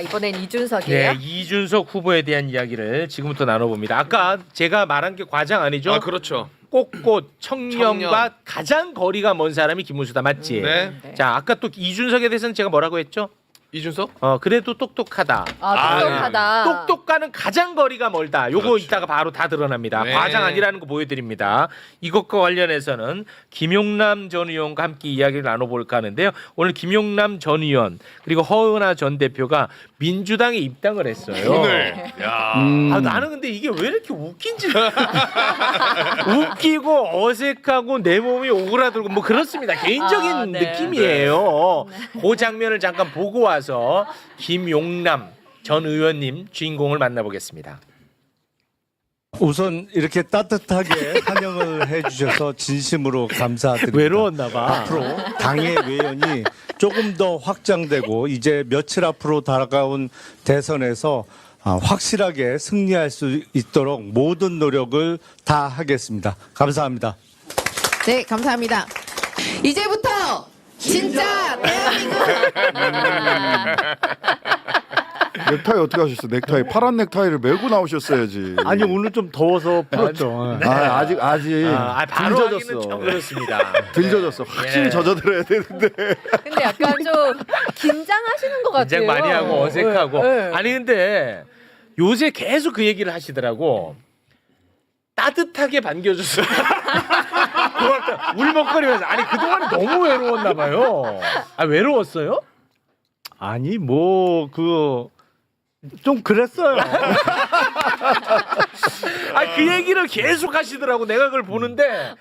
이번엔 이준석이에요. 네, 이준석 후보에 대한 이야기를 지금부터 나눠봅니다. 아까 제가 말한 게 과장 아니죠? 아 그렇죠. 꽃꽃 청년과 가장 거리가 먼 사람이 김문수다 맞지? 네. 자, 아까 또 이준석에 대해서는 제가 뭐라고 했죠? 이준석? 그래도 똑똑하다. 똑똑하다. 똑똑과는 가장 거리가 멀다. 요거 그렇죠. 이따가 바로 다 드러납니다. 네. 과장 아니라는 거 보여드립니다. 이것과 관련해서는 김용남 전 의원과 함께 이야기를 나눠볼까 하는데요. 오늘 김용남 전 의원 그리고 허은하 전 대표가 민주당에 입당을 했어요. 오늘. 야. 나는 근데 이게 왜 이렇게 웃긴지 웃기고 어색하고 내 몸이 오그라들고 뭐 그렇습니다. 개인적인 네. 느낌이에요. 그 장면을 잠깐 보고 와서 김용남 전 의원님 주인공을 만나보겠습니다. 우선 이렇게 따뜻하게 환영을 해주셔서 진심으로 감사드립니다. 외로웠나 봐. 앞으로 당의 외연이 조금 더 확장되고 이제 며칠 앞으로 다가온 대선에서 확실하게 승리할 수 있도록 모든 노력을 다 하겠습니다. 감사합니다. 네, 감사합니다. 이제부터 진짜 대한민국 넥타이 어떻게 하셨어요? 넥타이 파란 넥타이를 메고 나오셨어야지. 아니 오늘 좀 더워서 풀었죠. 아직 바로 들 하기는 좀 젖었어. 그렇습니다. 들 젖었어. 확실히 예. 젖어들어야 되는데. 근데 약간 좀 긴장하시는 것 같아요. 긴장 많이 하고 어색하고. 네. 아니 근데 요새 계속 그 얘기를 하시더라고. 따뜻하게 반겨줬어요. 고맙다. 울먹거리면서. 아니 그동안에 너무 외로웠나 봐요. 외로웠어요? 아니 뭐 그 좀 그랬어요. 그 얘기를 계속 하시더라고. 내가 그걸 보는데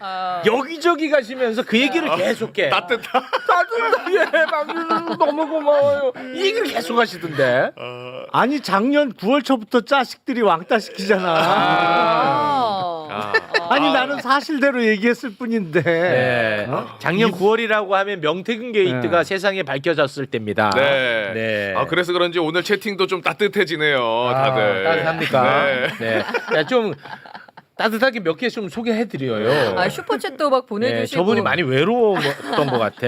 여기저기 가시면서 그 얘기를 계속해. 따뜻하게 반겨줘서 너무 고마워요. 이 얘기를 계속 하시던데. 아니 작년 9월 초부터 자식들이 왕따 시키잖아. 아니 나는 사실대로 얘기했을 뿐인데. 네. 작년 9월이라고 하면 명태균 게이트가 세상에 밝혀졌을 때입니다. 네. 네. 그래서 그런지 오늘 채팅도 좀 따뜻해지네요, 다들. 따뜻합니까? 네. 네. 야, 좀 따뜻하게 몇 개 좀 소개해드려요. 슈퍼챗도 막 보내주시고. 저분이 많이 외로웠던 것 같아.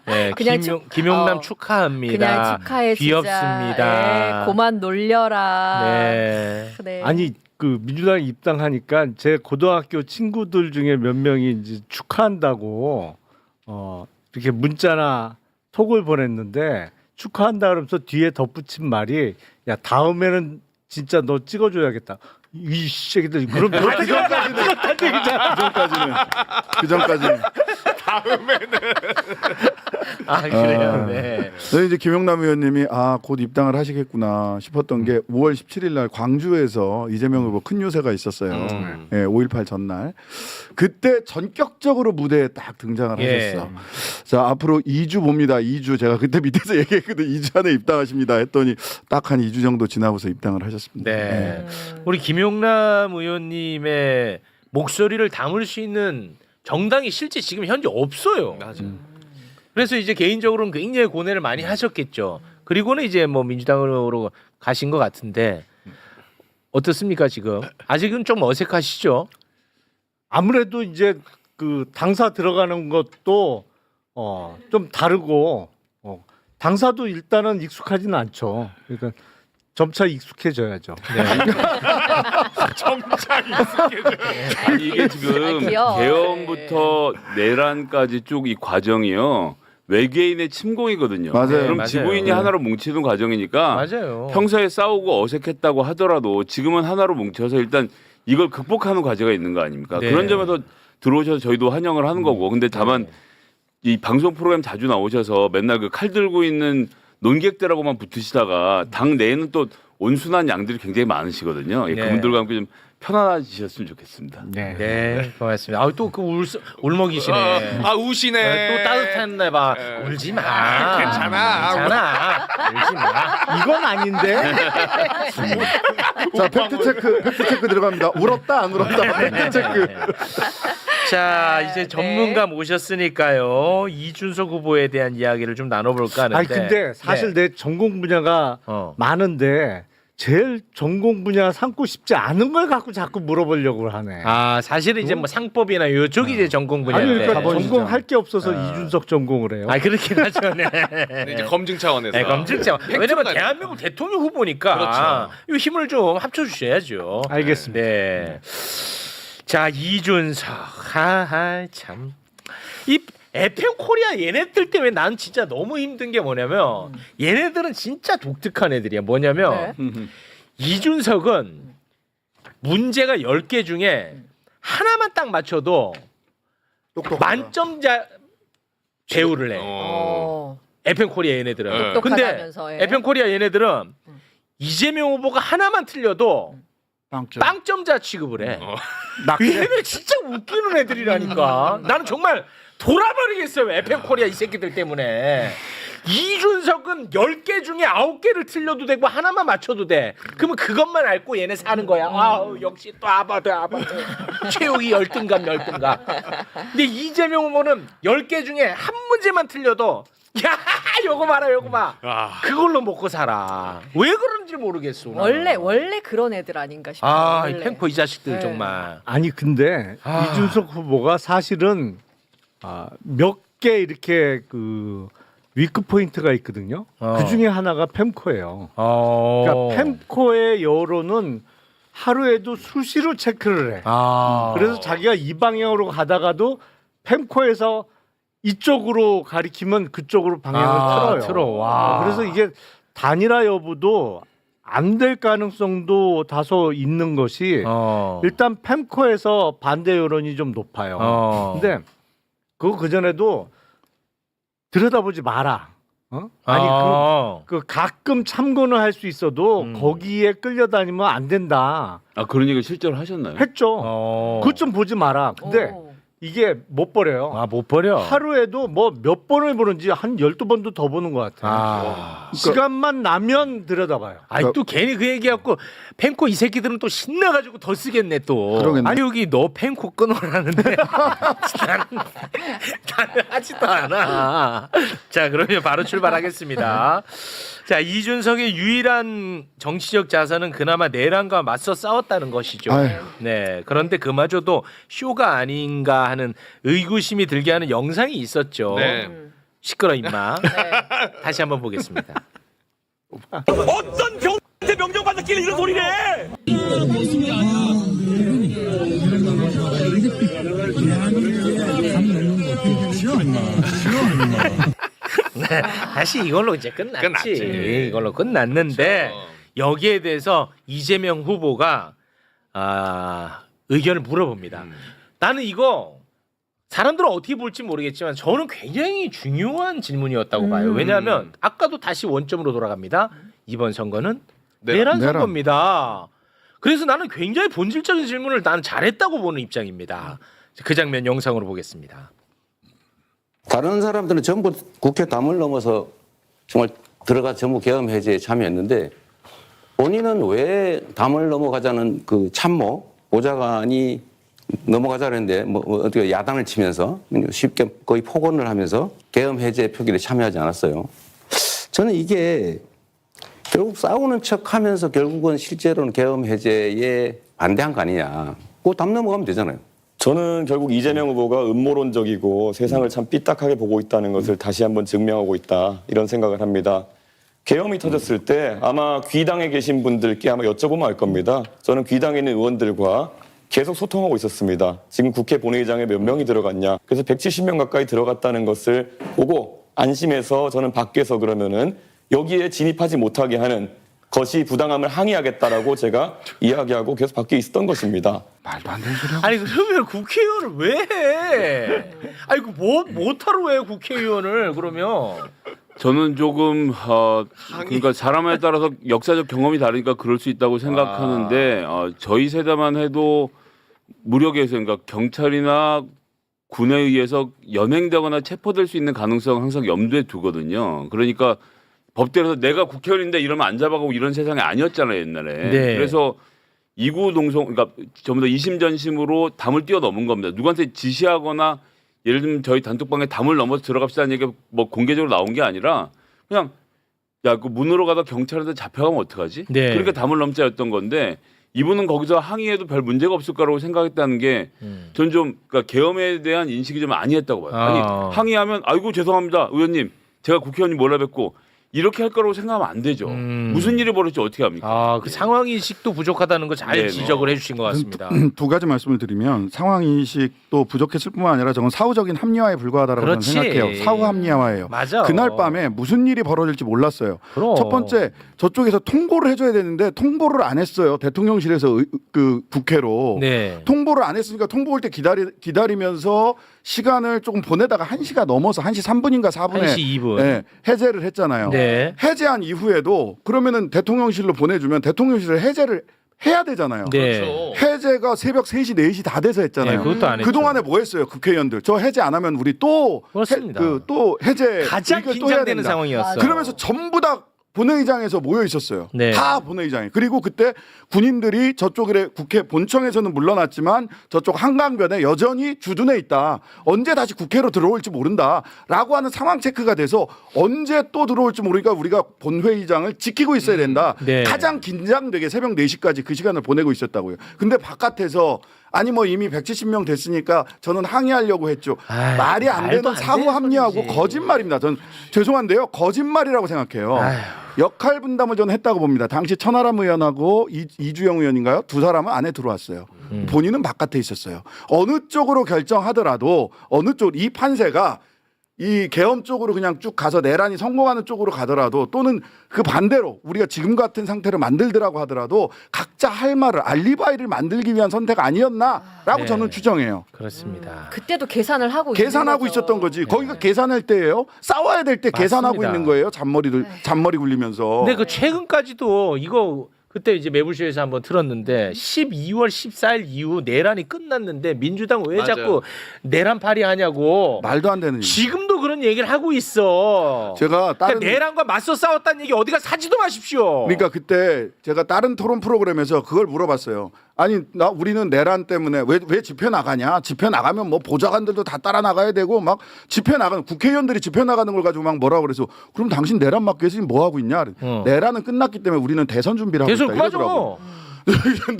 네, 그냥 김용남 축하합니다. 그냥 축하해 귀엽습니다. 진짜. 고만 놀려라. 네. 네. 아니 그 민주당 입당하니까 제 고등학교 친구들 중에 몇 명이 이제 축하한다고 이렇게 문자나 톡을 보냈는데 축하한다 그러면서 뒤에 덧붙인 말이 야 다음에는 진짜 너 찍어줘야겠다. 이 새끼들 그럼 너 그 전까지는. 그래요. 네. 저희 이제 김용남 의원님이 곧 입당을 하시겠구나 싶었던 게 5월 17일 날 광주에서 이재명 후보 큰 요새가 있었어요. 5.18 전날. 그때 전격적으로 무대에 딱 등장을 하셨어. 자, 앞으로 2주 봅니다. 2주. 제가 그때 밑에서 얘기했거든. 2주 안에 입당하십니다 했더니 딱 한 2주 정도 지나고서 입당을 하셨습니다. 네. 우리 김용남 의원님의 목소리를 담을 수 있는 정당이 실제 지금 현재 없어요. 맞아. 그래서 이제 개인적으로는 굉장히 고뇌를 많이 하셨겠죠. 그리고는 이제 뭐 민주당으로 가신 것 같은데 어떻습니까 지금? 아직은 좀 어색하시죠? 아무래도 이제 그 당사 들어가는 것도 좀 다르고 당사도 일단은 익숙하지는 않죠. 그러니까 점차 익숙해져야죠. 점차 익숙해져. 아니 이게 지금 귀여워. 개헌부터 내란까지 쭉 이 과정이요 외계인의 침공이거든요. 맞아요. 그럼 맞아요. 지구인이 네. 하나로 뭉치는 과정이니까 맞아요. 평소에 싸우고 어색했다고 하더라도 지금은 하나로 뭉쳐서 일단 이걸 극복하는 과제가 있는 거 아닙니까? 네. 그런 점에서 들어오셔서 저희도 환영을 하는 거고. 근데 다만 이 방송 프로그램 자주 나오셔서 맨날 그 칼 들고 있는 논객들하고만 붙으시다가 당 내에는 또 온순한 양들이 굉장히 많으시거든요. 예, 네. 그분들과 함께 좀 편안해지셨으면 좋겠습니다. 네, 고맙습니다. 또 그 울먹이시네. 우시네. 또 따뜻했네 봐. 울지 마. 괜찮아. 울지 마. 이건 아닌데. 자, 팩트 체크 들어갑니다. 울었다 안 울었다. 팩트 체크. 자, 이제 전문가 모셨으니까요. 이준석 후보에 대한 이야기를 좀 나눠볼까 하는데. 아니 근데 사실 내 전공 분야가 많은데 제일 전공 분야 삼고 싶지 않은 걸 갖고 자꾸 물어보려고 하네. 아 사실은 이제 뭐 상법이나 이쪽이 이제 전공 아니 분야인데. 그러니까 전공할 게 없어서 이준석 전공을 해요. 아 그렇긴 하죠. 네. 근데 이제 검증 차원에서. 네, 검증자. 왜냐면 팩트가 대한민국 대통령 후보니까 그렇죠. 이 힘을 좀 합쳐주셔야죠. 알겠습니다. 네. 자 이준석. 하하 참. 이 FM 코리아 얘네들 때문에 난 진짜 너무 힘든 게 뭐냐면 얘네들은 진짜 독특한 애들이야. 뭐냐면 네. 이준석은 문제가 10개 중에 하나만 딱 맞춰도 만점자 대우를 해. 어. FM 코리아 얘네들은. 네. 근데 똑똑하다면서, 예. FM 코리아 얘네들은 이재명 후보가 하나만 틀려도 빵점자 취급을 해. 얘네들 진짜 웃기는 애들이라니까. 나는 정말 돌아버리겠어요. FM 코리아 이 새끼들 때문에. 이준석은 10개 중에 9개를 틀려도 되고 하나만 맞춰도 돼. 그러면 그것만 알고 얘네 사는 거야. 아우 역시 또 아바드. 최욱이 열등감. 근데 이재명 후보는 10개 중에 한 문제만 틀려도 야 요거 봐. 그걸로 먹고 살아. 왜 그런지 모르겠어. 나는. 원래 그런 애들 아닌가 싶어요. 아, 이 원래. 팽포 이 자식들 네. 정말. 아니 근데 아. 이준석 후보가 사실은 몇 개 이렇게 그 위크 포인트가 있거든요. 그 중에 하나가 펜코예요. 그러니까 펜코의 여론은 하루에도 수시로 체크를 해. 그래서 자기가 이 방향으로 가다가도 펜코에서 이쪽으로 가리키면 그쪽으로 방향을 틀어요. 와. 그래서 이게 단일화 여부도 안 될 가능성도 다소 있는 것이 일단 펜코에서 반대 여론이 좀 높아요. 근데 그 전에도 들여다보지 마라. 아니 그 가끔 참고는 할 수 있어도 거기에 끌려다니면 안 된다. 아 그런 얘기 실제로 하셨나요? 했죠. 그것 좀 보지 마라. 근데 오. 이게 못 버려요. 못 버려. 하루에도 뭐 몇 번을 보는지 한 12번도 더 보는 것 같아요. 시간만 나면 들여다봐요. 아니 또 괜히 그 얘기하고 펜코 이 새끼들은 또 신나가지고 더 쓰겠네 또. 그러겠네. 아니 여기 너 펜코 끊어라는데 나는 하지도 않아. 자 그러면 바로 출발하겠습니다. 자 이준석의 유일한 정치적 자산은 그나마 내란과 맞서 싸웠다는 것이죠. 아유. 네 그런데 그마저도 쇼가 아닌가 하는 의구심이 들게 하는 영상이 있었죠. 네. 시끄러 임마. 네. 다시 한번 보겠습니다. 어떤 병한테 명령받았길래 이런 소리를 해? 네, 다시 이걸로 이제 끝났지. 끝났지. 이걸로 끝났는데 그렇죠. 여기에 대해서 이재명 후보가 의견을 물어봅니다. 나는 이거 사람들은 어떻게 볼지 모르겠지만 저는 굉장히 중요한 질문이었다고 봐요. 왜냐하면 아까도 다시 원점으로 돌아갑니다. 이번 선거는 내란 내란. 선거입니다. 그래서 나는 굉장히 본질적인 질문을 나는 잘했다고 보는 입장입니다. 그 장면 영상으로 보겠습니다. 다른 사람들은 전부 국회 담을 넘어서 정말 들어가 전부 계엄 해제에 참여했는데 본인은 왜 담을 넘어가자는 그 참모 보좌관이 넘어가자고 했는데 뭐 어떻게 야단을 치면서 쉽게 거의 폭언을 하면서 계엄 해제 표결에 참여하지 않았어요. 저는 이게 결국 싸우는 척하면서 결국은 실제로는 계엄 해제에 반대한 거 아니냐. 그거 담 넘어가면 되잖아요. 저는 결국 이재명 후보가 음모론적이고 세상을 참 삐딱하게 보고 있다는 것을 다시 한번 증명하고 있다 이런 생각을 합니다. 계엄이 터졌을 때 아마 귀당에 계신 분들께 아마 여쭤보면 알 겁니다. 저는 귀당에 있는 의원들과 계속 소통하고 있었습니다. 지금 국회 본회의장에 몇 명이 들어갔냐. 그래서 170명 가까이 들어갔다는 것을 보고 안심해서 저는 밖에서 그러면은 여기에 진입하지 못하게 하는 것이 부당함을 항의하겠다라고 제가 이야기하고 계속 밖에 있었던 것입니다. 말도 안 되는 소리 하고. 아니 그러면 국회의원을 왜 해? 아니 그뭐 못하러 왜 국회의원을 그러면? 저는 조금 그러니까 사람에 따라서 역사적 경험이 다르니까 그럴 수 있다고 생각하는데 저희 세대만 해도 무력에서 그러니까 경찰이나 군에 의해서 연행되거나 체포될 수 있는 가능성 항상 염두에 두거든요. 그러니까 법대로서 내가 국회의원인데 이러면 안 잡아가고 이런 세상이 아니었잖아요 옛날에. 네. 그래서 이구동성 그러니까 전부 다 이심전심으로 담을 뛰어넘은 겁니다. 누구한테 지시하거나 예를 들면 저희 단톡방에 담을 넘어서 들어갑시다는 얘기가 뭐 공개적으로 나온 게 아니라 그냥 야, 그 문으로 가다 경찰한테 잡혀가면 어떡하지? 네. 그러니까 담을 넘자였던 건데 이분은 거기서 항의해도 별 문제가 없을 거라고 생각했다는 게 전 좀 그러니까 계엄에 대한 인식이 좀 아니했다고 봐요. 아니 항의하면 아이고 죄송합니다 의원님 제가 국회의원님 몰라뵙고 이렇게 할 거라고 생각하면 안 되죠. 무슨 일이 벌어질지 어떻게 합니까? 그 상황 인식도 부족하다는 거 잘 네네. 지적을 해주신 것 같습니다. 두 가지 말씀을 드리면 상황 인식도 부족했을 뿐만 아니라 저건 사후적인 합리화에 불과하다라고 저는 그렇지. 생각해요. 사후 합리화예요. 맞아. 그날 밤에 무슨 일이 벌어질지 몰랐어요. 그럼. 첫 번째 저쪽에서 통보를 해줘야 되는데 통보를 안 했어요. 대통령실에서 그 국회로 네. 통보를 안 했으니까 통보 올 때 기다리면서 시간을 조금 보내다가 1시가 넘어서 1시 3분인가 4분에 1시 2분. 네, 해제를 했잖아요. 네. 해제한 이후에도 그러면은 대통령실로 보내주면 대통령실을 해제를 해야 되잖아요. 네. 해제가 새벽 3시, 4시 다 돼서 했잖아요. 네, 그것도 안 했죠. 그동안에 뭐 했어요? 국회의원들. 저 해제 안 하면 우리 또 그렇습니다. 또 해제 가장 이걸 또 해야 긴장되는 된다. 상황이었어요. 그러면서 전부 다 본회의장에서 모여 있었어요. 네. 다 본회의장에. 그리고 그때 군인들이 저쪽에 국회 본청에서는 물러났지만 저쪽 한강변에 여전히 주둔해 있다. 언제 다시 국회로 들어올지 모른다라고 하는 상황 체크가 돼서 언제 또 들어올지 모르니까 우리가 본회의장을 지키고 있어야 된다. 네. 가장 긴장되게 새벽 4시까지 그 시간을 보내고 있었다고요. 근데 바깥에서 아니 뭐 이미 170명 됐으니까 저는 항의하려고 했죠. 아이, 말이 안 말도 되는 안 사후 되는 합리하고 소리지. 거짓말입니다. 전 죄송한데요. 거짓말이라고 생각해요. 역할 분담을 저는 했다고 봅니다. 당시 천하람 의원하고 이주영 의원인가요? 두 사람은 안에 들어왔어요. 본인은 바깥에 있었어요. 어느 쪽으로 결정하더라도 어느 쪽 이 판세가 이 계엄 쪽으로 그냥 쭉 가서 내란이 성공하는 쪽으로 가더라도 또는 그 반대로 우리가 지금 같은 상태를 만들더라고 하더라도 각자 할 말을 알리바이를 만들기 위한 선택 아니었나라고 네. 저는 추정해요. 그렇습니다. 그때도 계산을 하고 계산하고 있는 거죠. 있었던 거지. 거기가 계산할 때예요. 싸워야 될 때 계산하고 맞습니다. 있는 거예요. 잔머리 굴리면서. 근데 그 최근까지도 이거 그때 이제 매불쇼에서 한번 틀었는데 12월 14일 이후 내란이 끝났는데 민주당 왜 맞아요. 자꾸 내란 발의하냐고 말도 안 되는. 지금도 그런 얘기를 하고 있어. 제가 다른 그러니까 내란과 맞서 싸웠다는 얘기 어디 가 사지도 마십시오. 그러니까 그때 제가 다른 토론 프로그램에서 그걸 물어봤어요. 아니 우리는 내란 때문에 왜 집회 나가냐? 집회 나가면 뭐 보좌관들도 다 따라 나가야 되고 막 집회 나가는 국회의원들이 집회 나가는 걸 가지고 막 뭐라 그래서 그럼 당신 내란 막기 위해서 뭐 하고 있냐? 내란은 끝났기 때문에 우리는 대선 준비를 하고 계속 있다 맞아. 이러더라고요.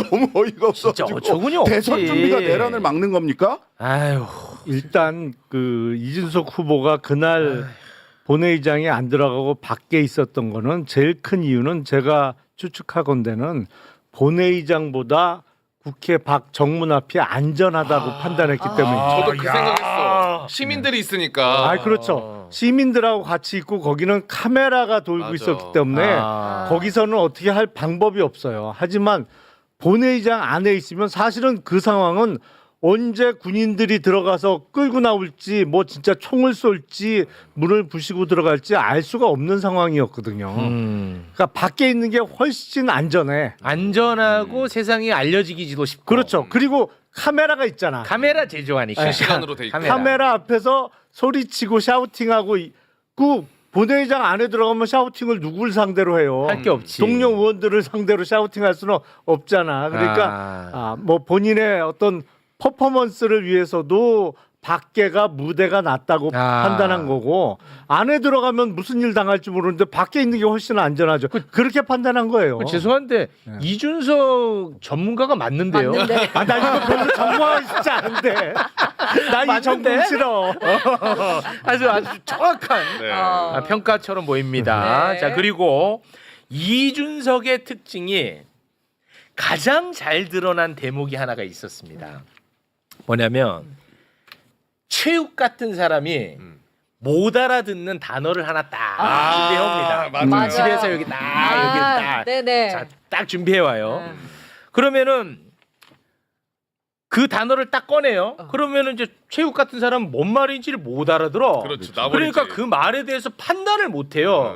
너무 어이가 없어. 진짜 어처구니 없지. 대선 준비가 내란을 막는 겁니까? 아유. 일단 그 이준석 후보가 그날 본회의장에 안 들어가고 밖에 있었던 거는 제일 큰 이유는 제가 추측하건대는 본회의장보다 국회 밖 정문 앞이 안전하다고 판단했기 때문이죠. 저도 그 생각했어. 시민들이 있으니까. 그렇죠. 시민들하고 같이 있고 거기는 카메라가 돌고 맞아. 있었기 때문에 거기서는 어떻게 할 방법이 없어요. 하지만 본회의장 안에 있으면 사실은 그 상황은 언제 군인들이 들어가서 끌고 나올지 뭐 진짜 총을 쏠지 문을 부시고 들어갈지 알 수가 없는 상황이었거든요. 그러니까 밖에 있는 게 훨씬 안전해. 안전하고 세상에 알려지기도 쉽고. 그렇죠. 그리고 카메라가 있잖아. 카메라 제조하니까. 실시간으로 돼 있고. 카메라 앞에서 소리치고 샤우팅하고 그 본회의장 안에 들어가면 샤우팅을 누굴 상대로 해요? 할 게 없지. 동료 의원들을 상대로 샤우팅할 수는 없잖아. 그러니까 뭐 본인의 어떤 퍼포먼스를 위해서도 밖에가 무대가 낫다고 판단한 거고 안에 들어가면 무슨 일 당할지 모르는데 밖에 있는 게 훨씬 안전하죠. 그렇게 판단한 거예요. 죄송한데 이준석 전문가가 맞는데요. 맞는데. 나 이거 별로 전공하고 싶지 않은데. 나 이 전공 싫어. 아주 정확한 네. 평가처럼 보입니다. 네. 자, 그리고 이준석의 특징이 가장 잘 드러난 대목이 하나가 있었습니다. 뭐냐면 체육 같은 사람이 못 알아듣는 단어를 하나 딱 준비해옵니다. 맞아요. 집에서 여기 딱 여기 딱, 네네. 자, 딱 준비해와요. 그러면은 그 단어를 딱 꺼내요. 그러면은 이제 체육 같은 사람은 뭔 말인지를 못 알아들어. 그렇죠. 나버리지. 그러니까 그 말에 대해서 판단을 못 해요.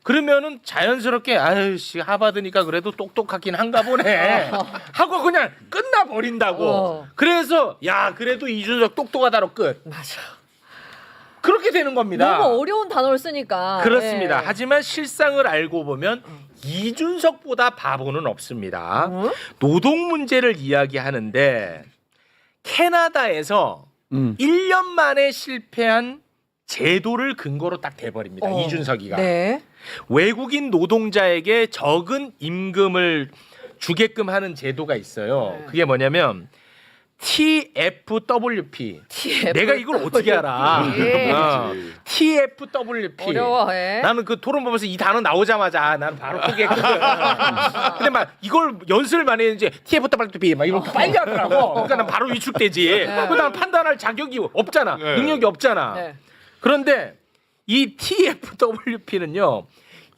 그러면은 자연스럽게 아유씨 하버드니까 그래도 똑똑하긴 한가 보네 하고 그냥 끝나버린다고. 그래서 야 그래도 이준석 똑똑하다로 끝. 맞아. 그렇게 되는 겁니다. 너무 어려운 단어를 쓰니까. 그렇습니다. 네. 하지만 실상을 알고 보면 이준석보다 바보는 없습니다. 노동 문제를 이야기하는데 캐나다에서 1년 만에 실패한 제도를 근거로 딱 돼버립니다. 이준석이가. 네. 외국인 노동자에게 적은 임금을 주게끔 하는 제도가 있어요. 네. 그게 뭐냐면 TFWP. 내가 이걸 어떻게 알아? TFWP. 어려워해. 나는 그 토론 보면서 이 단어 나오자마자 나는 바로 포기했거든. 근데 막 이걸 연습을 많이 했는지 TFWP 막 이렇게 빨리 하더라고. 그러니까 난 바로 위축되지. 그다음 판단할 자격이 없잖아. 네. 능력이 없잖아. 네. 그런데 이 TFWP는요.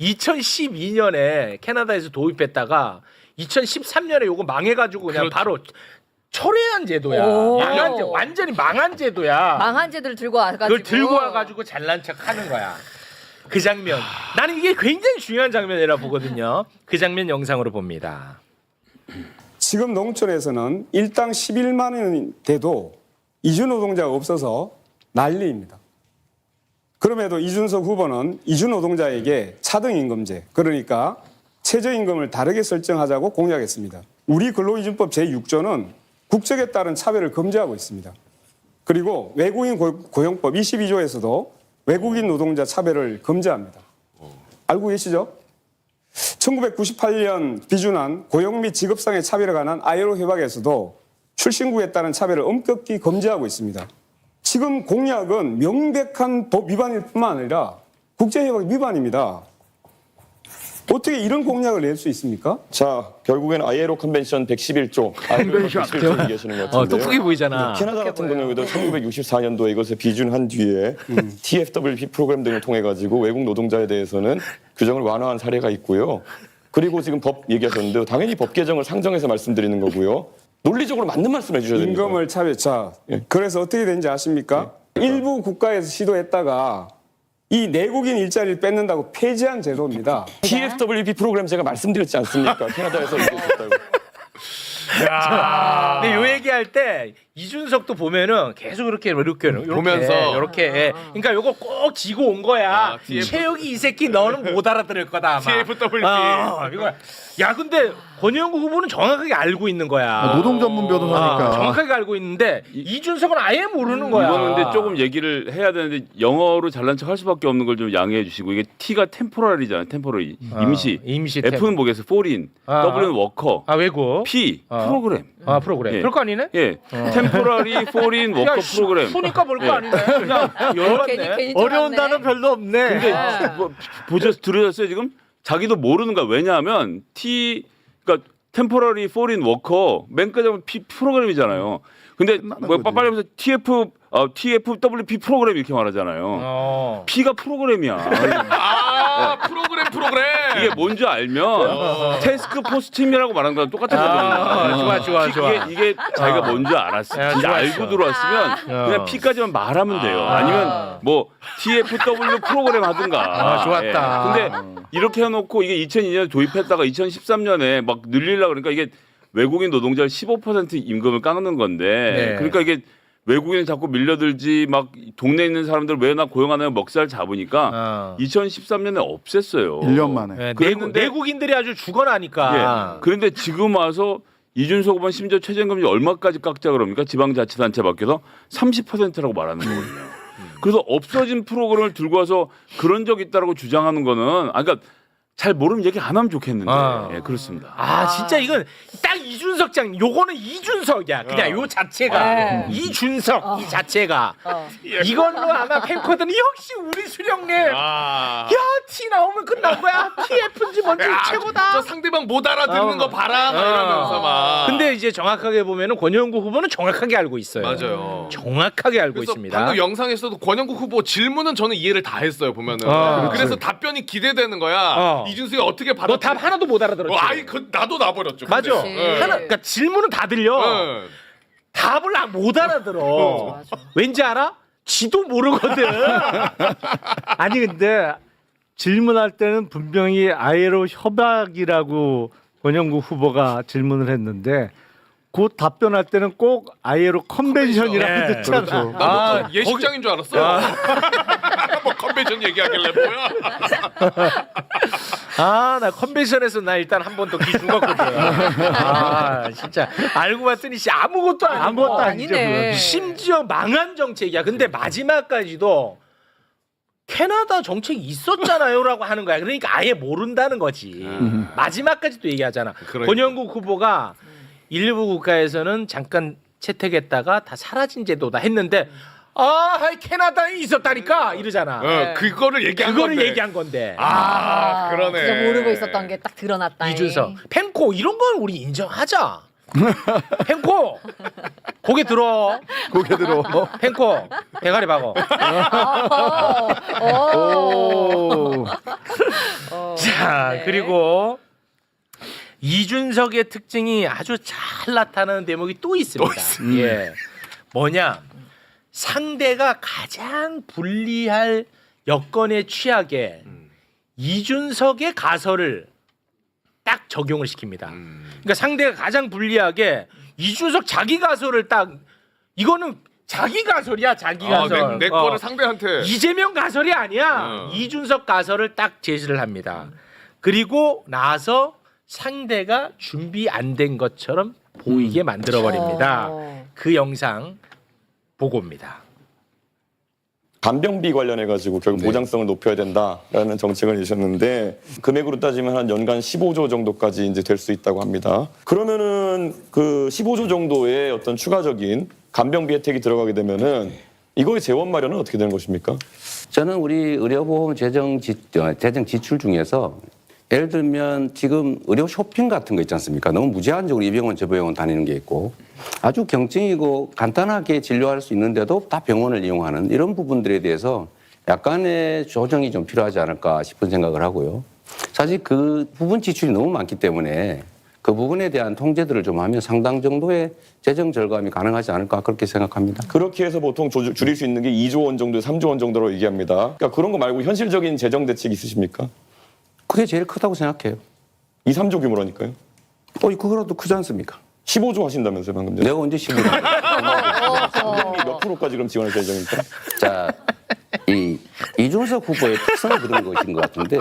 2012년에 캐나다에서 도입했다가 2013년에 요거 망해가지고 그냥 그렇죠. 바로 철회한 제도야. 오. 망한 제, 완전히 망한 제도야. 망한 제들 들고 와가지고. 그걸 들고 와가지고 잘난 척 하는 거야. 그 장면. 나는 이게 굉장히 중요한 장면이라 보거든요. 그 장면 영상으로 봅니다. 지금 농촌에서는 일당 11만 원이 돼도 이주 노동자가 없어서 난리입니다. 그럼에도 이준석 후보는 이주 노동자에게 차등임금제, 그러니까 최저임금을 다르게 설정하자고 공약했습니다. 우리 근로기준법 제6조는 국적에 따른 차별을 금지하고 있습니다. 그리고 외국인 고용법 22조에서도 외국인 노동자 차별을 금지합니다. 알고 계시죠? 1998년 비준한 고용 및 직업상의 차별에 관한 ILO 협약에서도 출신국에 따른 차별을 엄격히 금지하고 있습니다. 지금 공약은 명백한 법 위반일 뿐만 아니라 국제협약 위반입니다. 어떻게 이런 공약을 낼 수 있습니까? 자, 결국엔 ILO 컨벤션 111조, ILO 111조 얘기하시는 것 같은데요. 똑똑해 보이잖아. 캐나다 같은 경우에도 1964년도에 이것을 비준한 뒤에 TFWP 프로그램 등을 통해 가지고 외국 노동자에 대해서는 규정을 완화한 사례가 있고요. 그리고 지금 법 얘기하셨는데 당연히 법 개정을 상정해서 말씀드리는 거고요. 논리적으로 맞는 말씀 해주셔야 됩니다. 임금을 차별. 자, 그래서 어떻게 되는지 아십니까? 일부 국가에서 시도했다가 이 내국인 일자리를 뺏는다고 폐지한 제도입니다. TFWP 프로그램 제가 말씀드렸지 않습니까? 캐나다에서 이게 있었다고. 근데 요 얘기할 때 이준석도 보면은 계속 이렇게 보면서. 이렇게 그러니까 요거 꼭 지고 온 거야. TF. 최욱이 이 새끼 너는 못 알아들을 거다. 아마. TFWP. 이거 야 근데 권영구 후보는 정확하게 알고 있는 거야. 노동 전문 변호사니까. 정확하게 알고 있는데 이준석은 아예 모르는 거야. 이거는 근데 조금 얘기를 해야 되는데 영어로 잘난 척 할 수밖에 없는 걸 좀 양해해 주시고 이게 T가 템포럴이잖아요. 템포럴 임시. 임시 F는 뭐겠어? 포린. W는 워커. 외국. P 프로그램. 프로그램. 예. 별거 아니네. 예. 템포러리 포린 워커 프로그램. 푸니까 볼 거 예. 아니네. 그냥 열받네. 괜히 어려운 쫄았네. 단어 별로 없네. 근데 들으셨어요 지금? 자기도 모르는 거야. 왜냐하면 그러니까 템포러리 포린 워커 맨 끝에 P 프로그램이잖아요. 근데 뭐 거지. 빨리 하면서 TFWP 프로그램 이렇게 말하잖아요. P가 프로그램이야. 프로그램. 이게 뭔지 알면 태스크 포스 팀이라고 말하는 거랑 똑같은 거거든요. 좋아. 이게 자기가 뭔지 알았어. 야, 진짜 좋았어. 알고 들어왔으면 그냥 P까지만 말하면 돼요. 아니면 뭐 TFW 프로그램 하든가. 좋았다. 예. 근데 이렇게 해놓고 이게 2002년에 도입했다가 2013년에 막 늘리려고 그러니까 이게 외국인 노동자를 15% 임금을 깎는 건데 네. 그러니까 이게 외국인이 자꾸 밀려들지 막 동네에 있는 사람들 왜 나 고용 안 하면 먹살 잡으니까 2013년에 없앴어요. 1년 만에. 네, 그랬는데 내국인들이 아주 죽어나니까. 예. 그런데 지금 와서 이준석 후보는 심지어 최저임금이 얼마까지 깎자 그럽니까? 지방자치단체 밖에서 30%라고 말하는 거거든요. 그래서 없어진 프로그램을 들고 와서 그런 적 있다라고 주장하는 거는 그러니까 잘 모르면 얘기 안 하면 좋겠는데 예, 그렇습니다. 진짜 이건 딱 이준석 장. 요거는 이준석이야. 그냥 요 자체가 네. 이준석 이 자체가 이걸로 아마 팬코드는 역시 우리 수령님. 야 T 나오면 끝난 거야. TF인지 뭔지 최고다. 저 상대방 못 알아듣는 거 봐라. 막 이러면서 막. 근데 이제 정확하게 보면은 권영구 후보는 정확하게 알고 있어요. 맞아요. 정확하게 알고 그래서 있습니다. 방금 영상에서도 권영국 후보 질문은 저는 이해를 다 했어요 보면은. 그래서 답변이 기대되는 거야. 이준석이 어떻게 받아? 너 답 하나도 못 알아들었지. 나도 나버렸죠. 맞아. 근데. 예. 그러니까 질문은 다 들려. 예. 답을 못 알아들어. 왠지 알아? 지도 모르거든. 아니 근데 질문할 때는 분명히 ILO 협약이라고 권영구 후보가 질문을 했는데 그 답변할 때는 꼭 ILO 컨벤션이라고 네. 듣잖아. 그렇죠. 나 예식장인 줄 알았어. 뭐 컨벤션 얘기하길래 뭐야? 나 컨벤션에서 나 일단 한 번 더 기 죽었거든. 진짜 알고 봤더니 아무것도 아니고 아무것도 아니죠. 아니네. 심지어 망한 정책이야. 근데 마지막까지도 캐나다 정책이 있었잖아요라고 하는 거야. 그러니까 아예 모른다는 거지. 마지막까지도 얘기하잖아. 그러니까. 권영국 후보가 일부 국가에서는 잠깐 채택했다가 다 사라진 제도다 했는데 캐나다에 있었다니까 이러잖아. 그거를 얘기한 그거를 건데. 얘기한 건데. 그러네. 진짜 모르고 있었던 게 딱 드러났다. 이준석, 펜코 이런 건 우리 인정하자. 펜코 고개 들어. 고개 들어. 펜코 대가리 박어. 오. 자, 그리고 이준석의 특징이 아주 잘 나타나는 대목이 또 있습니다. 예. 뭐냐? 상대가 가장 불리할 여건에 취하게 이준석의 가설을 딱 적용을 시킵니다. 그러니까 상대가 가장 불리하게 이준석 자기 가설을 딱 이거는 자기 가설이야, 자기 가설. 내 거를 상대한테. 이재명 가설이 아니야. 이준석 가설을 딱 제시를 합니다. 그리고 나서 상대가 준비 안 된 것처럼 보이게 만들어 버립니다. 그 영상 보고입니다. 간병비 관련해 가지고 결국 보장성을 높여야 된다라는 정책을 내셨는데 금액으로 따지면 한 연간 15조 정도까지 이제 될 수 있다고 합니다. 그러면은 그 15조 정도의 어떤 추가적인 간병비 혜택이 들어가게 되면은 이거의 재원 마련은 어떻게 되는 것입니까? 저는 우리 의료보험 재정 지출 중에서 예를 들면 지금 의료 쇼핑 같은 거 있지 않습니까? 너무 무제한적으로 이 병원 저 병원 다니는 게 있고 아주 경증이고 간단하게 진료할 수 있는데도 다 병원을 이용하는 이런 부분들에 대해서 약간의 조정이 좀 필요하지 않을까 싶은 생각을 하고요. 사실 그 부분 지출이 너무 많기 때문에 그 부분에 대한 통제들을 좀 하면 상당 정도의 재정 절감이 가능하지 않을까 그렇게 생각합니다. 그렇게 해서 보통 줄일 수 있는 게 2조 원 정도, 3조 원 정도로 얘기합니다. 그러니까 그런 거 말고 현실적인 재정 대책 있으십니까? 그게 제일 크다고 생각해요. 2, 3조 규모라니까요. 그거라도 크지 않습니까? 15조 하신다면서요, 방금 전에. 내가 언제 15조? 간병비 몇 프로까지 그럼 지원할 예정입니까? 자, 이준석 후보의 특성은 그런 것인 것 같은데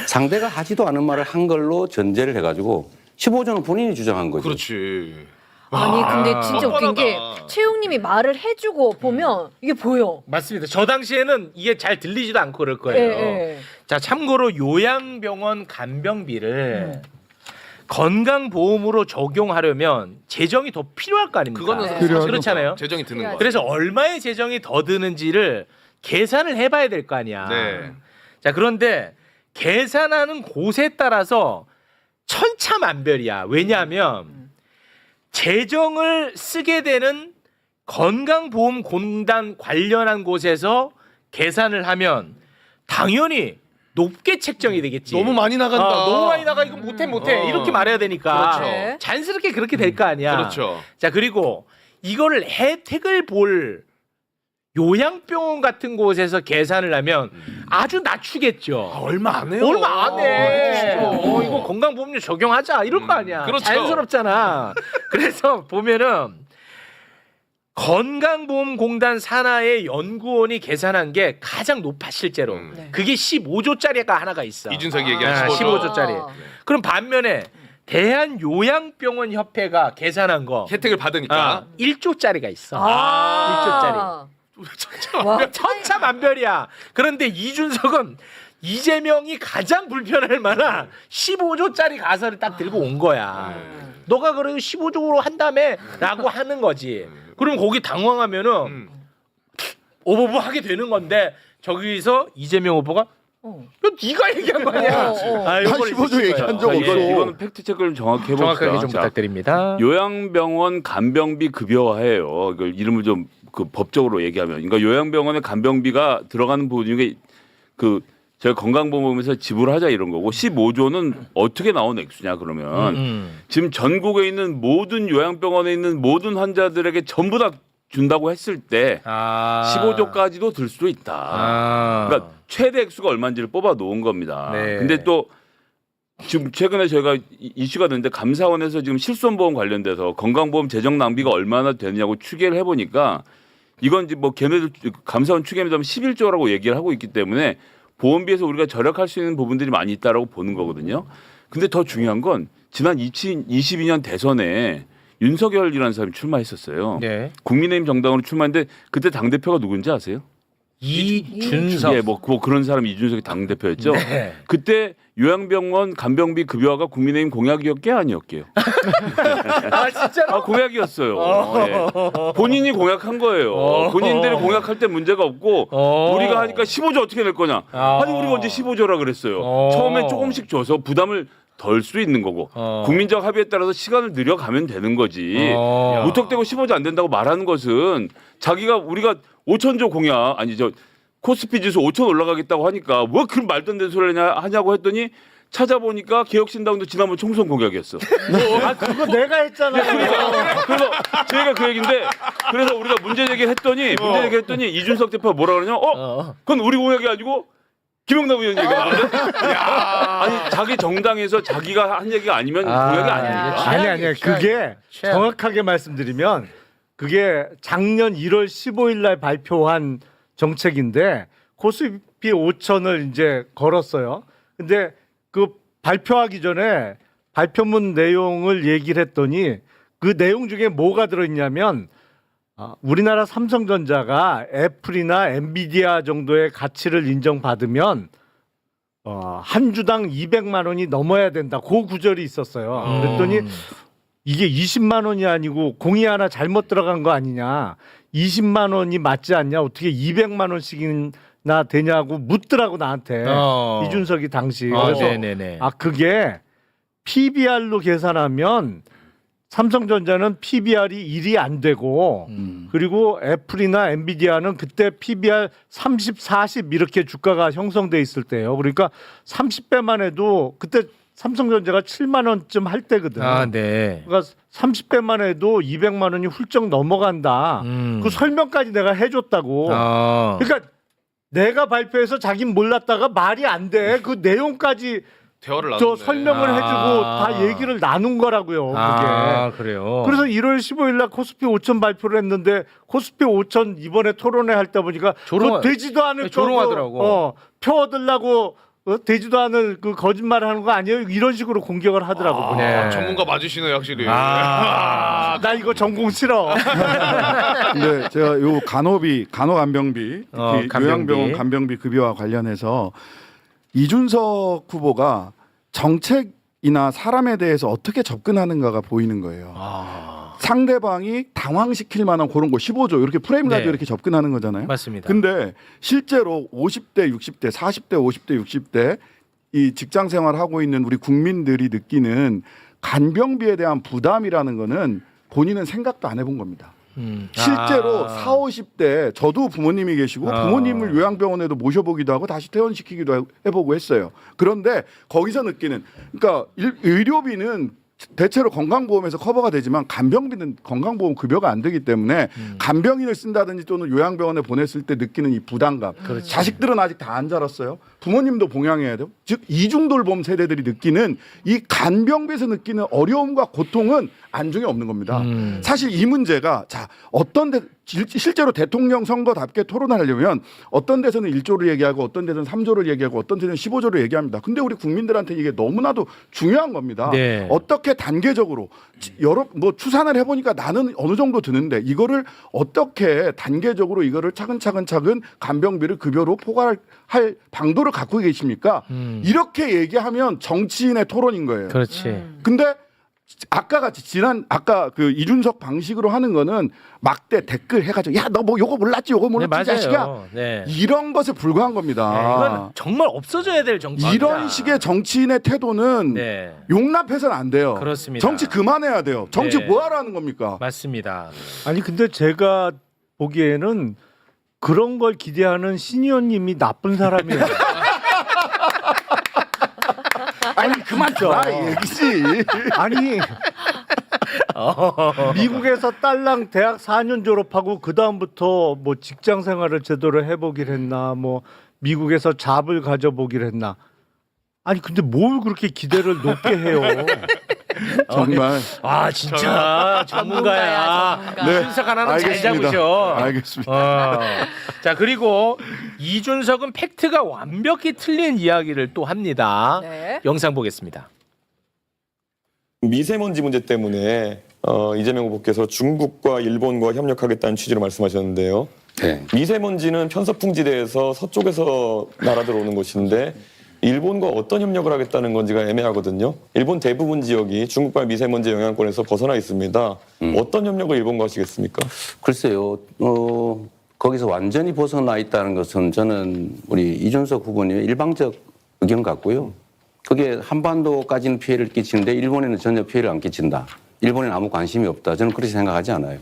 상대가 하지도 않은 말을 한 걸로 전제를 해가지고 15조는 본인이 주장한 거죠. 그렇지. 아니 근데 진짜 웃긴 게 뻔뻔하다. 최용님이 말을 해주고 보면 이게 보여. 맞습니다. 저 당시에는 이게 잘 들리지도 않고 그럴 거예요. 예. 자, 참고로 요양병원 간병비를 건강보험으로 적용하려면 재정이 더 필요할 거 아닙니까? 그거는 네. 사실 그렇잖아요. 재정이 드는 거. 그래서 얼마의 재정이 더 드는지를 계산을 해봐야 될 거 아니야. 네. 자, 그런데 계산하는 곳에 따라서 천차만별이야. 왜냐하면 재정을 쓰게 되는 건강보험공단 관련한 곳에서 계산을 하면 당연히 높게 책정이 되겠지. 너무 많이 나간다. 너무 많이 나가. 이거 못해 이렇게 말해야 되니까 그렇죠. 자연스럽게 그렇게 될 거 아니야. 그렇죠. 자, 그리고 이거를 혜택을 볼 요양병원 같은 곳에서 계산을 하면 아주 낮추겠죠. 얼마 안 해요. 얼마 안 해. 그렇죠. 이거 건강보험료 적용하자 이럴 거 아니야. 그렇죠. 자연스럽잖아. 그래서 보면은 건강보험공단 산하의 연구원이 계산한 게 가장 높아 실제로. 네. 그게 15조짜리가 하나가 있어. 이준석이 얘기한 15조. 15조짜리. 아. 그럼 반면에 대한요양병원 협회가 계산한 거 혜택을 받으니까. 1조짜리가 있어. 아. 1조짜리. 와, 천차만별이야. 그런데 이준석은 이재명이 가장 불편할 만한 15조짜리 가설을 딱 들고 온 거야. 너가 그래도 15조로 한다며 라고 하는 거지. 그럼 거기 당황하면은 오버부 하게 되는 건데 저기서 이재명 후보가 이거 네가 얘기한 거 아니야. 난 15조 얘기한 적 없어. 이거는 팩트 체크를 정확히 해봅시다. 정확하게 좀 자, 부탁드립니다. 요양병원 간병비 급여화해요. 이걸 이름을 좀 그 법적으로 얘기하면, 그러니까 요양병원의 간병비가 들어가는 부분 중에 그 저희 건강보험에서 지불하자 이런 거고 15조는 어떻게 나온 액수냐 그러면 지금 전국에 있는 모든 요양병원에 있는 모든 환자들에게 전부 다 준다고 했을 때 15조까지도 들 수도 있다. 그러니까 최대 액수가 얼마인지를 뽑아 놓은 겁니다. 네. 근데 또 지금 최근에 저희가 이슈가 됐는데 감사원에서 지금 실손보험 관련돼서 건강보험 재정 낭비가 얼마나 되느냐고 추계를 해보니까 이건 이제 뭐 걔네들 감사원 추계에 따르면 11조라고 얘기를 하고 있기 때문에 보험비에서 우리가 절약할 수 있는 부분들이 많이 있다라고 보는 거거든요. 근데 더 중요한 건 지난 2022년 대선에 윤석열이라는 사람이 출마했었어요. 네. 국민의힘 정당으로 출마했는데 그때 당대표가 누군지 아세요? 이준석. 예, 뭐 그런 사람이 이준석이 당 대표였죠. 네. 그때 요양병원 간병비 급여가 국민의힘 공약이었게 아니었게요? 아 진짜로? 아, 공약이었어요. 예. 본인이 공약한 거예요. 본인들이 공약할 때 문제가 없고 우리가 하니까 15조 어떻게 낼 거냐? 아니 우리가 언제 15조라 그랬어요. 처음에 조금씩 줘서 부담을 덜 수 있는 거고 국민적 합의에 따라서 시간을 늘려가면 되는 거지. 무턱대고 15조 안 된다고 말하는 것은 자기가 우리가 5천조 공약 아니 저 코스피 지수 5천 올라가겠다고 하니까 뭐 그런 말도 안 되는 소리 하냐고 했더니 찾아보니까 개혁신당도 지난번 총선 공약이었어. 아 그거 내가 했잖아. 그래서 저희가 그 얘기인데 그래서 우리가 문제 제기했더니 이준석 대표가 뭐라 그러냐? 그건 우리 공약이 아니고 김영남 의원 얘기가 나오는데? 아니 자기 정당에서 자기가 한 얘기가 아니면 공약이 아닙니까? 아니 그게 정확하게 말씀드리면 그게 작년 1월 15일 날 발표한 정책인데 코스피 5천을 이제 걸었어요. 근데 그 발표하기 전에 발표문 내용을 얘기를 했더니 그 내용 중에 뭐가 들어있냐면 우리나라 삼성전자가 애플이나 엔비디아 정도의 가치를 인정받으면 한 주당 200만 원이 넘어야 된다. 그 구절이 있었어요. 그랬더니 이게 20만 원이 아니고 공이 하나 잘못 들어간 거 아니냐. 20만 원이 맞지 않냐. 어떻게 200만 원씩이나 되냐고 묻더라고 나한테. 이준석이 당시. 그래서 네네네. 그게 PBR로 계산하면 삼성전자는 PBR이 1이 안 되고 그리고 애플이나 엔비디아는 그때 PBR 30, 40 이렇게 주가가 형성돼 있을 때예요. 그러니까 30배만 해도 그때 삼성전자가 7만 원쯤 할 때거든. 네. 그러니까 30배만 해도 200만 원이 훌쩍 넘어간다. 그 설명까지 내가 해줬다고. 그러니까 내가 발표해서 자긴 몰랐다가 말이 안 돼. 그 내용까지 대화를 저 나눴네. 설명을 해주고 다 얘기를 나눈 거라고요. 그게. 그래요. 그래서 1월 15일 날 코스피 5천 발표를 했는데 코스피 5천 이번에 토론회 할 때 보니까 그거 되지도 않을 조롱하더라고. 표 얻으려고 되지도 않을 그 거짓말을 하는 거 아니에요? 이런 식으로 공격을 하더라고. 보니까. 전문가 맞으시네 확실히. 나 이거 전공 싫어. 근데 제가 요 간호간병비, 특히 간병비. 요양병원 간병비 급여와 관련해서 이준석 후보가 정책이나 사람에 대해서 어떻게 접근하는가가 보이는 거예요. 상대방이 당황시킬 만한 그런 거 15조 이렇게 프레임 가지고 네. 이렇게 접근하는 거잖아요. 맞습니다. 근데 실제로 50대, 60대, 40대, 50대, 60대 이 직장 생활하고 있는 우리 국민들이 느끼는 간병비에 대한 부담이라는 거는 본인은 생각도 안 해본 겁니다. 실제로 40, 50대 저도 부모님이 계시고 부모님을 요양병원에도 모셔보기도 하고 다시 퇴원시키기도 해보고 했어요. 그런데 거기서 느끼는 그러니까 의료비는 대체로 건강보험에서 커버가 되지만 간병비는 건강보험 급여가 안 되기 때문에 간병인을 쓴다든지 또는 요양병원에 보냈을 때 느끼는 이 부담감. 자식들은 아직 다 안 자랐어요. 부모님도 봉양해야 돼요. 즉 이중돌봄 세대들이 느끼는 이 간병비에서 느끼는 어려움과 고통은 안중에 없는 겁니다. 사실 이 문제가 어떤 실제로 대통령 선거답게 토론하려면 어떤 데서는 1조를 얘기하고 어떤 데서는 3조를 얘기하고 어떤 데서는 15조를 얘기합니다. 근데 우리 국민들한테 이게 너무나도 중요한 겁니다. 네. 어떻게 단계적으로 여러 추산을 해보니까 나는 어느 정도 드는데 이거를 어떻게 단계적으로 이거를 차근차근 간병비를 급여로 포괄할 방도를 갖고 계십니까? 이렇게 얘기하면 정치인의 토론인 거예요. 그렇지. 근데 아까 같이 아까 그 이준석 방식으로 하는 거는 막대 댓글 해가지고 야 너 뭐 요거 몰랐지 요거 몰랐지 맞아요. 자식아 네. 이런 것에 불과한 겁니다. 이건 정말 없어져야 될 정치입니다. 이런 식의 정치인의 태도는 네. 용납해서는 안 돼요. 그렇습니다. 정치 그만해야 돼요. 정치 네. 뭐 하라는 겁니까? 맞습니다. 아니 근데 제가 보기에는 그런 걸 기대하는 신 의원님이 나쁜 사람이에요. 아니 그만 둬라 얘기지. 아니 미국에서 딸랑 대학 4년 졸업하고 그 다음부터 뭐 직장 생활을 제대로 해보길 했나, 뭐 미국에서 잡을 가져보길 했나. 아니 근데 뭘 그렇게 기대를 높게 해요? 정말. 진짜 전문가야. 네, 이준석 하나는 잘 알겠습니다. 잡으셔. 알겠습니다. 자 그리고 이준석은 팩트가 완벽히 틀린 이야기를 또 합니다. 네. 영상 보겠습니다. 미세먼지 문제 때문에 이재명 후보께서 중국과 일본과 협력하겠다는 취지로 말씀하셨는데요. 네. 미세먼지는 편서풍지대에서 서쪽에서 날아들어오는 것인데 일본과 어떤 협력을 하겠다는 건지가 애매하거든요. 일본 대부분 지역이 중국발 미세먼지 영향권에서 벗어나 있습니다. 어떤 협력을 일본과 하시겠습니까? 글쎄요. 거기서 완전히 벗어나 있다는 것은 저는 우리 이준석 후보님의 일방적 의견 같고요. 그게 한반도까지는 피해를 끼치는데 일본에는 전혀 피해를 안 끼친다. 일본에는 아무 관심이 없다. 저는 그렇게 생각하지 않아요.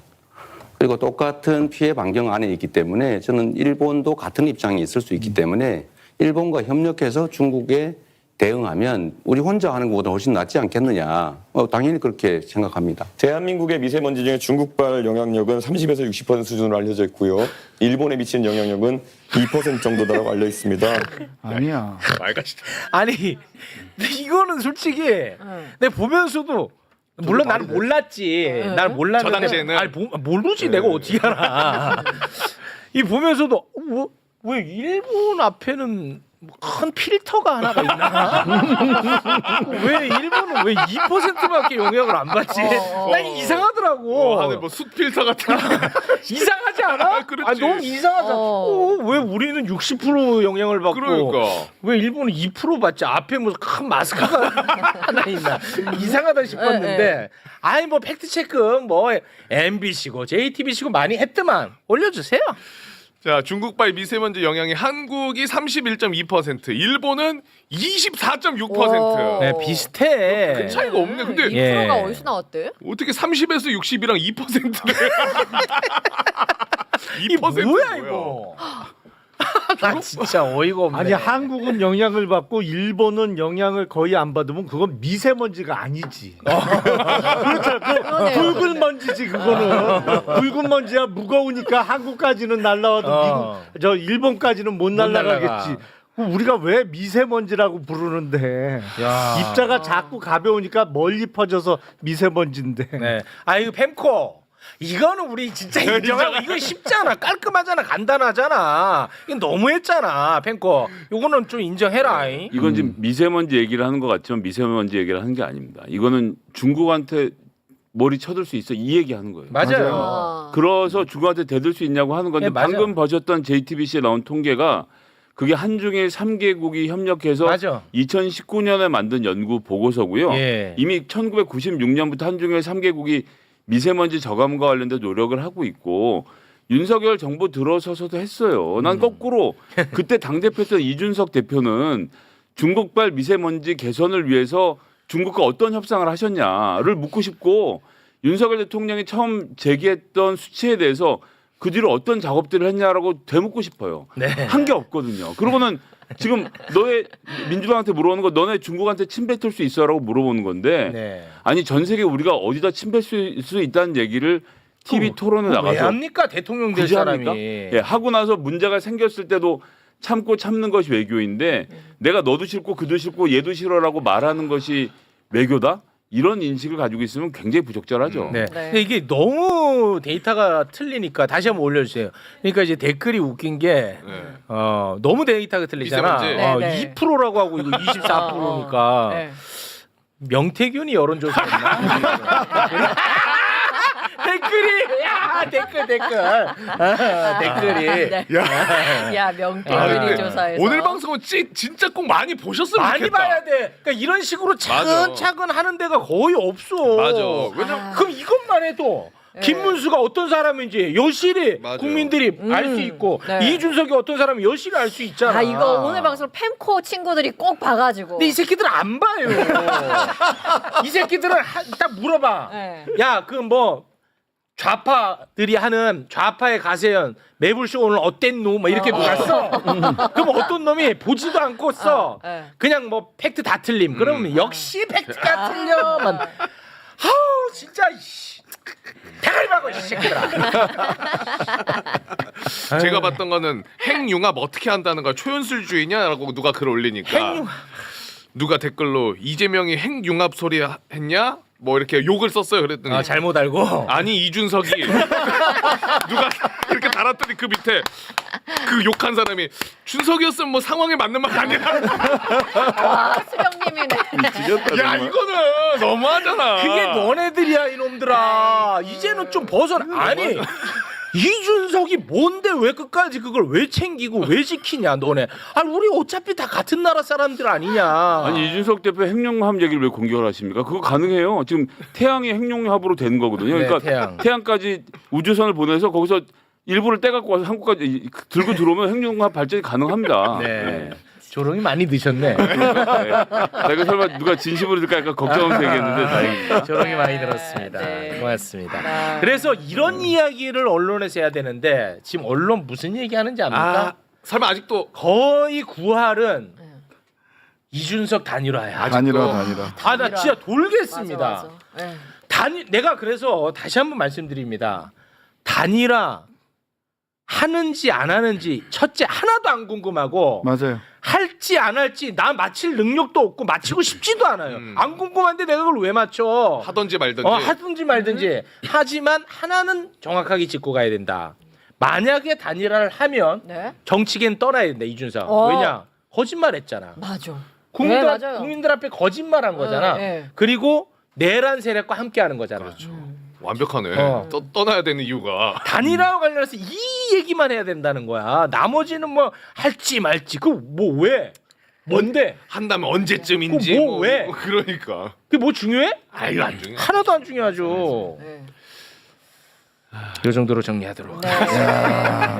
그리고 똑같은 피해 반경 안에 있기 때문에 저는 일본도 같은 입장이 있을 수 있기 때문에 일본과 협력해서 중국에 대응하면 우리 혼자 하는 것보다 훨씬 낫지 않겠느냐. 당연히 그렇게 생각합니다. 대한민국의 미세먼지 중에 중국발 영향력은 30에서 60% 수준으로 알려져 있고요. 일본에 미치는 영향력은 2% 정도다라고 알려 있습니다. 아니야. 말같이. 아니 근데 이거는 솔직히 내가 보면서도 물론 나는 몰랐지. 나는 몰랐는데 저 당시에는. 아니, 모르지 내가 어떻게 알아. 이 보면서도 왜 일본 앞에는 큰 필터가 하나가 있나? 왜 일본은 왜 2%밖에 영향을 안 받지? 난 이상하더라고. 하늘 뭐 숯 필터 같은 거. 이상하지 않아? 그렇지. 아, 너무 이상하잖아. 왜 우리는 60% 영향을 받고 그러니까. 왜 일본은 2% 받지? 앞에 무슨 큰 마스크가 하나 있나? 이상하다 싶었는데 아니 뭐 팩트 체크 뭐 MBC고 JTBC고 많이 했더만 올려주세요. 자, 중국발 미세먼지 영향이 한국이 31.2%, 일본은 24.6%. 네, 비슷해. 큰 차이가 없네. 근데 2%가 어디서 나왔대? 어떻게 30에서 60이랑 2%를? 이 뭐야 이거? 나 진짜 어이가 없네. 아니 한국은 영향을 받고 일본은 영향을 거의 안 받으면 그건 미세먼지가 아니지. 그렇잖아. 붉은 먼지지 그거는. 붉은 먼지야 무거우니까 한국까지는 날라와도 저 일본까지는 못 날라가겠지. 우리가 왜 미세먼지라고 부르는데 입자가 자꾸 가벼우니까 멀리 퍼져서 미세먼지인데. 네. 아 이거 펜코. 이거는 우리 진짜 인정하고 이거 쉽잖아. 깔끔하잖아. 간단하잖아. 이거 너무했잖아. 펜코. 이거는 좀 인정해라. 이건 지금 미세먼지 얘기를 하는 것 같지만 미세먼지 얘기를 하는 게 아닙니다. 이거는 중국한테 머리 쳐들 수 있어 이 얘기하는 거예요. 맞아요. 그래서 중국한테 대들 수 있냐고 하는 건데 네, 맞아. 방금 보셨던 JTBC에 나온 통계가 그게 한중일 3개국이 협력해서 맞아. 2019년에 만든 연구 보고서고요. 예. 이미 1996년부터 한중일 3개국이 미세먼지 저감과 관련된 노력을 하고 있고 윤석열 정부 들어서서도 했어요. 난 거꾸로 그때 당대표였던 이준석 대표는 중국발 미세먼지 개선을 위해서 중국과 어떤 협상을 하셨냐를 묻고 싶고 윤석열 대통령이 처음 제기했던 수치에 대해서 그 뒤로 어떤 작업들을 했냐라고 되묻고 싶어요. 네. 한 게 없거든요. 그러고는 지금 너네 민주당한테 물어보는 거 너네 중국한테 침뱉을 수 있어라고 물어보는 건데 네. 아니 전 세계 우리가 어디다 침뱉을 수 있다는 얘기를 TV 토론에 왜 나가서 합니까 대통령 될 굳이 사람이? 합니까? 예, 하고 나서 문제가 생겼을 때도 참고 참는 것이 외교인데 내가 너도 싫고 그도 싫고 얘도 싫어라고 말하는 것이 외교다? 이런 인식을 가지고 있으면 굉장히 부적절하죠. 네. 근데 이게 너무 데이터가 틀리니까 다시 한번 올려주세요. 그러니까 이제 댓글이 웃긴 게 너무 데이터가 틀리잖아. 미세먼지. 네. 2%라고 하고 이거 24%니까 네. 명태균이 여론조사했나? 댓글이 댓글 댓글이 네. 야 명태균이 근데 조사해서 오늘 방송은 진짜 꼭 많이 보셨으면 많이 좋겠다. 봐야 돼. 그러니까 이런 식으로 차근차근 하는 데가 거의 없어. 맞아. 왜냐면 그럼 이것만 해도 김문수가 어떤 사람인지 여실히 맞아요. 국민들이 알 수 있고 네. 이준석이 어떤 사람인지 여실히 알 수 있잖아. 아 이거 오늘 방송 펜코 친구들이 꼭 봐가지고. 근데 이 새끼들은 안 봐요. 이 새끼들은 딱 물어봐. 네. 야, 그 뭐 좌파들이 하는 좌파의 가세연 매불쇼 오늘 어땠노? 뭐 이렇게 물었어. 그럼 어떤 놈이 보지도 않고 써. 그냥 뭐 팩트 다 틀림. 그러면 역시 팩트가 틀려만. 아우 진짜 대가리 박아 이 새끼들아. 제가 봤던 거는 핵융합 어떻게 한다는 걸 초연술주의냐라고 누가 글 올리니까 누가 댓글로 이재명이 핵융합 소리 했냐? 뭐 이렇게 욕을 썼어요. 그랬더니 잘못 알고 아니 이준석이 누가 이렇게 달았더니 그 밑에 그 욕한 사람이 준석이었으면 뭐 상황에 맞는 말 아니야. 와 수경님이네. 야 이거는 너무하잖아. 그게 너네들이야 이놈들아. 이제는 좀 벗어나. 아니 이준석이 뭔데 왜 끝까지 그걸 왜 챙기고 왜 지키냐 너네. 아니 우리 어차피 다 같은 나라 사람들 아니냐. 아니 이준석 대표 핵융합 얘기를 왜 공격을 하십니까? 그거 가능해요. 지금 태양이 핵융합으로 된 거거든요. 네, 그러니까 태양까지 우주선을 보내서 거기서 일부를 떼갖고 와서 한국까지 들고 들어오면 핵융합 발전이 가능합니다. 네. 조롱이 많이 늦었네. 내가 설마 누가 진심으로 들까 약간 걱정하면서 얘기했는데 다행입니다. 조롱이 많이 들었습니다. 네. 고맙습니다. 그래서 이런 이야기를 언론에서 해야 되는데 지금 언론 무슨 얘기하는지 압니까? 설마 아직도 거의 구할은 이준석 단일화야. 단일화. 아 나 진짜 돌겠습니다. 맞아. 네. 내가 그래서 다시 한번 말씀드립니다. 단일화 하는지 안 하는지 첫째 하나도 안 궁금하고 맞아요. 할지 안 할지 나 맞힐 능력도 없고 맞히고 싶지도 않아요. 안 궁금한데 내가 그걸 왜 맞춰? 하던지 말던지. 하든지 말든지. 하지만 하나는 정확하게 짚고 가야 된다. 만약에 단일화를 하면 네. 정치계는 떠나야 된다 이준석. 왜냐? 거짓말했잖아. 맞아. 국민들, 네, 맞아요. 국민들 앞에 거짓말한 거잖아. 네. 그리고 내란 세력과 함께하는 거잖아. 그렇죠. 완벽하네. 어. 떠나야 되는 이유가. 단일화와 관련해서 이 얘기만 해야 된다는 거야. 나머지는 뭐 할지 말지 그 뭐 왜? 뭔데? 한다면 언제쯤인지. 그거 뭐 왜? 그러니까. 그게 뭐 중요해? 아유 안 중요해. 하나도 안 중요하죠. 네. 이 정도로 정리하도록. 네.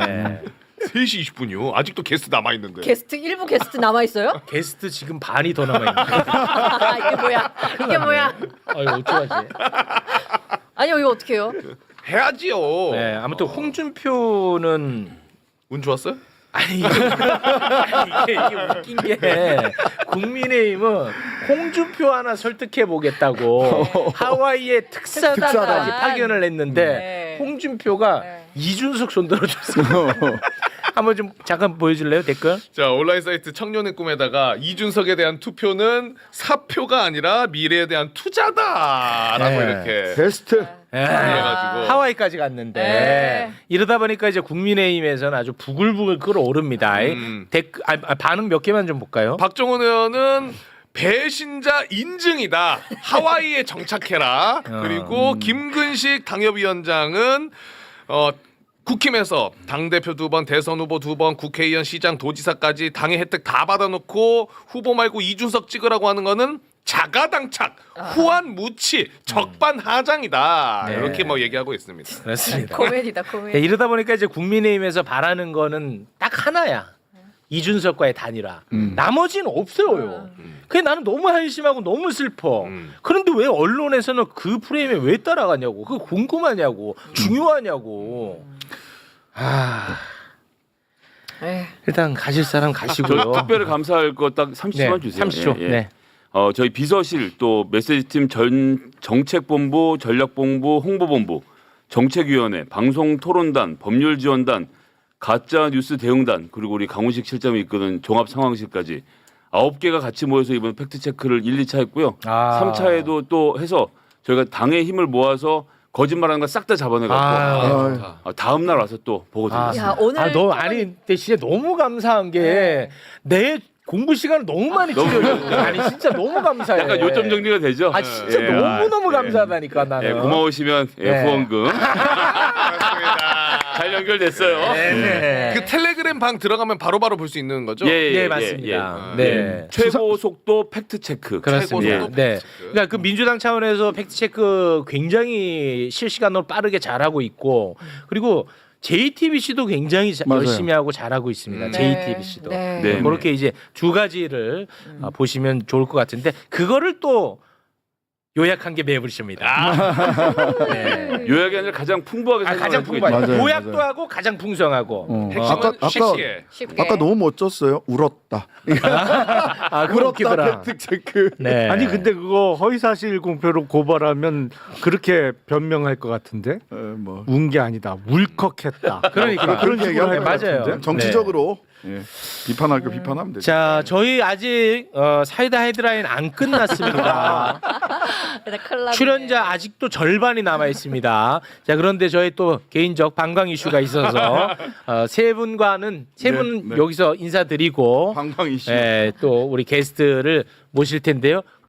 네. 3시 20분이요. 아직도 게스트 남아 있는데. 게스트 일부 게스트 남아 있어요? 게스트 지금 반이 더 남아 있는데. 이게 뭐야? 이게 뭐야? 이거 어떡하지? 아니요, 이거 어떻게 해요? 해야지요. 네, 아무튼 홍준표는 운 좋았어요? 아니 이게 웃긴 게 국민의힘은 홍준표 하나 설득해 보겠다고 하와이에 특사단까지 파견을 했는데 네. 홍준표가 네. 이준석 손들어줬어요. 한번 좀 잠깐 보여줄래요 댓글? 자 온라인 사이트 청년의 꿈에다가 이준석에 대한 투표는 사표가 아니라 미래에 대한 투자다라고 네. 이렇게 베스트. 그래가지고. 하와이까지 갔는데 네. 이러다 보니까 이제 국민의힘에서는 아주 부글부글 끓어오릅니다. 댓글 반응 몇 개만 좀 볼까요? 박정원 의원은 배신자 인증이다. 하와이에 정착해라. 그리고 김근식 당협위원장은 국힘에서 당대표 2번, 대선 후보 2번, 국회의원, 시장, 도지사까지 당의 혜택 다 받아놓고 후보 말고 이준석 찍으라고 하는 거는 자가당착, 후한무치, 적반하장이다. 네. 이렇게 뭐 얘기하고 있습니다. 그렇습니다. 코미디다, 코미디. 네, 이러다 보니까 이제 국민의힘에서 바라는 거는 딱 하나야. 이준석과의 단일화. 나머지는 없어요. 그게 나는 너무 한심하고 너무 슬퍼. 그런데 왜 언론에서는 그 프레임에 왜 따라가냐고. 그거 궁금하냐고. 중요하냐고. 일단 가실 사람 가시고요. 저 특별히 감사할 거 딱 30초만 주세요. 30초. 예, 예. 네. 저희 비서실 또 메시지팀 정책본부, 전략본부, 홍보본부, 정책위원회, 방송토론단, 법률지원단, 가짜뉴스 대응단 그리고 우리 강훈식 실장이 이끄는 종합상황실까지 9개가 같이 모여서 이번 팩트체크를 1, 2차 했고요. 3차에도 또 해서 저희가 당의 힘을 모아서 거짓말하는 거 싹 다 잡아내갖고 다음 날 와서 또 보고 드리겠습니다. 야, 오늘 근데 진짜 너무 감사한 게 내 공부 시간을 너무 많이 줄여줬는데 아니 진짜 너무 감사해. 약간 요점 정리가 되죠? 진짜 예, 너무 예. 감사하다니까 나는. 예, 고마우시면 네. 후원금 잘 연결됐어요. 네. 그 텔레그램 방 들어가면 바로바로 볼 수 있는 거죠? 예, 맞습니다. 네. 최고 속도 팩트 체크. 그렇습니다. 최고 속도 네. 팩트체크. 그러니까 그 민주당 차원에서 팩트 체크 굉장히 실시간으로 빠르게 잘하고 있고 그리고 JTBC도 굉장히 맞아요. 열심히 하고 잘하고 있습니다. JTBC도. 네. 네. 그렇게 이제 두 가지를 보시면 좋을 것 같은데 그거를 또 요약한 게 매불쇼입니다. 네. 요약이 아니라 가장 풍부하게 가장 설명해주고 풍부하죠. 맞아요, 요약도 맞아요. 하고 가장 풍성하고. 핵심은 쉽게. 쉽게. 아까 너무 멋졌어요. 울었다. 그거 웃기더라. 울었다. 팩트 체크. 네. 아니 근데 그거 허위사실 공표로 고발하면 그렇게 변명할 것 같은데 뭐 운 게 아니다 울컥했다. 그러니까 그런 그렇게 식으로 할 얘기하면 것 맞아요. 같은데? 정치적으로 예. 비판할 거 비판하면 되죠. 자, 저희 아직 사이다 헤드라인 안 끝났습니다. 큰일 났네. 출연자 아직도 절반이 남아 있습니다. 자, 그런데 저희 또 개인적 방광 이슈가 있어서 세 분과는 세 분 네. 여기서 인사드리고 방방 이슈. 또 우리 게스트를 모실 텐데요.